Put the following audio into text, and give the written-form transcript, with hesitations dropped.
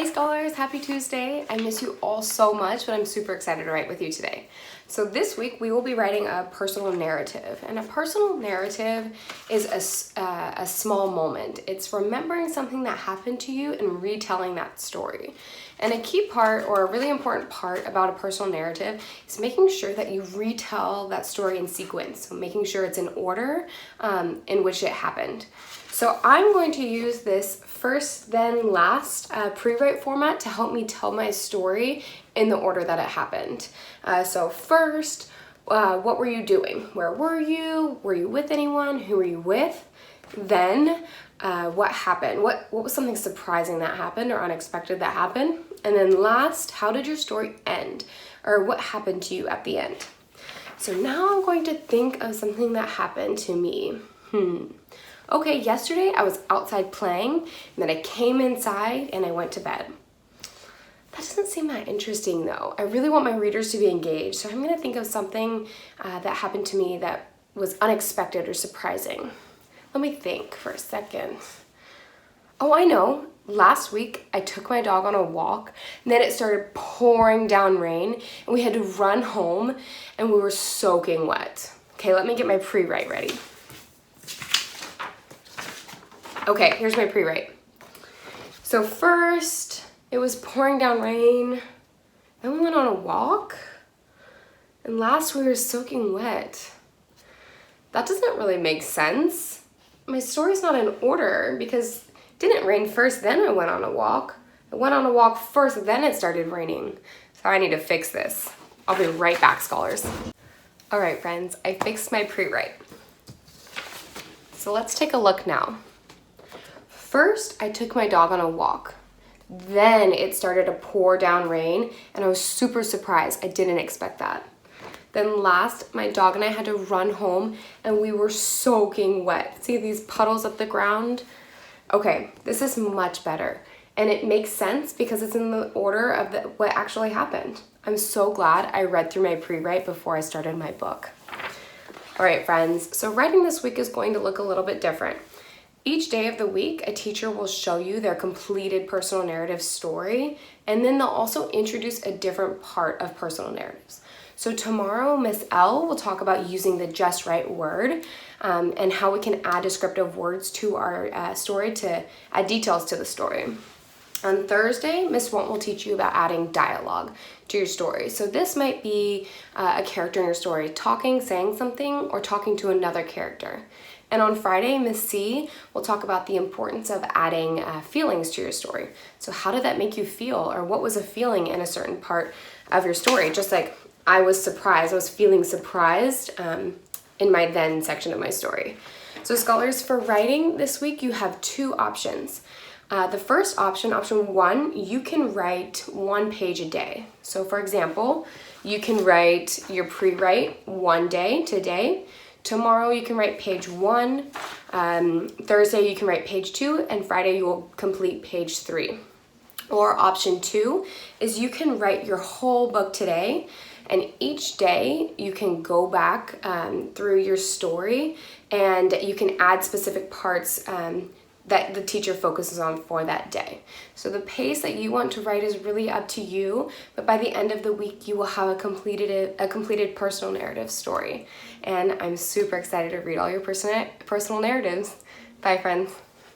scholars, happy Tuesday. I miss you all so much, but I'm super excited to write with you today. So this week we will be writing a personal narrative, and a personal narrative is a small moment. It's remembering something that happened to you and retelling that story. And a key part, or a really important part about a personal narrative, is making sure that you retell that story in sequence. So making sure it's in order in which it happened. So I'm going to use this first then last pre-write format to help me tell my story in the order that it happened. So first, what were you doing? Where were you? Were you with anyone? Who were you with? Then, what happened? What was something surprising that happened or unexpected that happened? And then last, how did your story end? Or what happened to you at the end? So now I'm going to think of something that happened to me. Okay, yesterday I was outside playing, and then I came inside and I went to bed. That doesn't seem that interesting though. I really want my readers to be engaged, so I'm gonna think of something that happened to me that was unexpected or surprising. Let me think for a second. Oh, I know. Last week I took my dog on a walk, and then it started pouring down rain, and we had to run home, and we were soaking wet. Okay, let me get my pre-write ready. Okay, here's my pre-write. So first, it was pouring down rain, then we went on a walk, and last we were soaking wet. That doesn't really make sense. My story's not in order because it didn't rain first, then I went on a walk. I went on a walk first, then it started raining. So I need to fix this. I'll be right back, scholars. All right, friends, I fixed my pre-write. So let's take a look now. First, I took my dog on a walk. Then it started to pour down rain, and I was super surprised. I didn't expect that. Then last, my dog and I had to run home, and we were soaking wet. See these puddles at the ground? Okay, this is much better. And it makes sense because it's in the order of what actually happened. I'm so glad I read through my pre-write before I started my book. All right, friends, so writing this week is going to look a little bit different. Each day of the week, a teacher will show you their completed personal narrative story, and then they'll also introduce a different part of personal narratives. So tomorrow, Miss L will talk about using the just right word and how we can add descriptive words to our story to add details to the story. On Thursday, Miss Won't will teach you about adding dialogue to your story. So this might be a character in your story talking, saying something, or talking to another character. And on Friday, Miss C will talk about the importance of adding feelings to your story. So how did that make you feel, or what was a feeling in a certain part of your story? Just like I was surprised, I was feeling surprised in my then section of my story. So scholars, for writing this week, you have two options. The first option, option one, you can write 1 page a day. So for example, you can write your pre-write one day today. Tomorrow you can write page 1, Thursday you can write page 2, and Friday you will complete page 3. Or option 2 is you can write your whole book today, and each day you can go back through your story and you can add specific parts that the teacher focuses on for that day. So the pace that you want to write is really up to you, but by the end of the week, you will have a completed personal narrative story. And I'm super excited to read all your personal narratives. Bye, friends.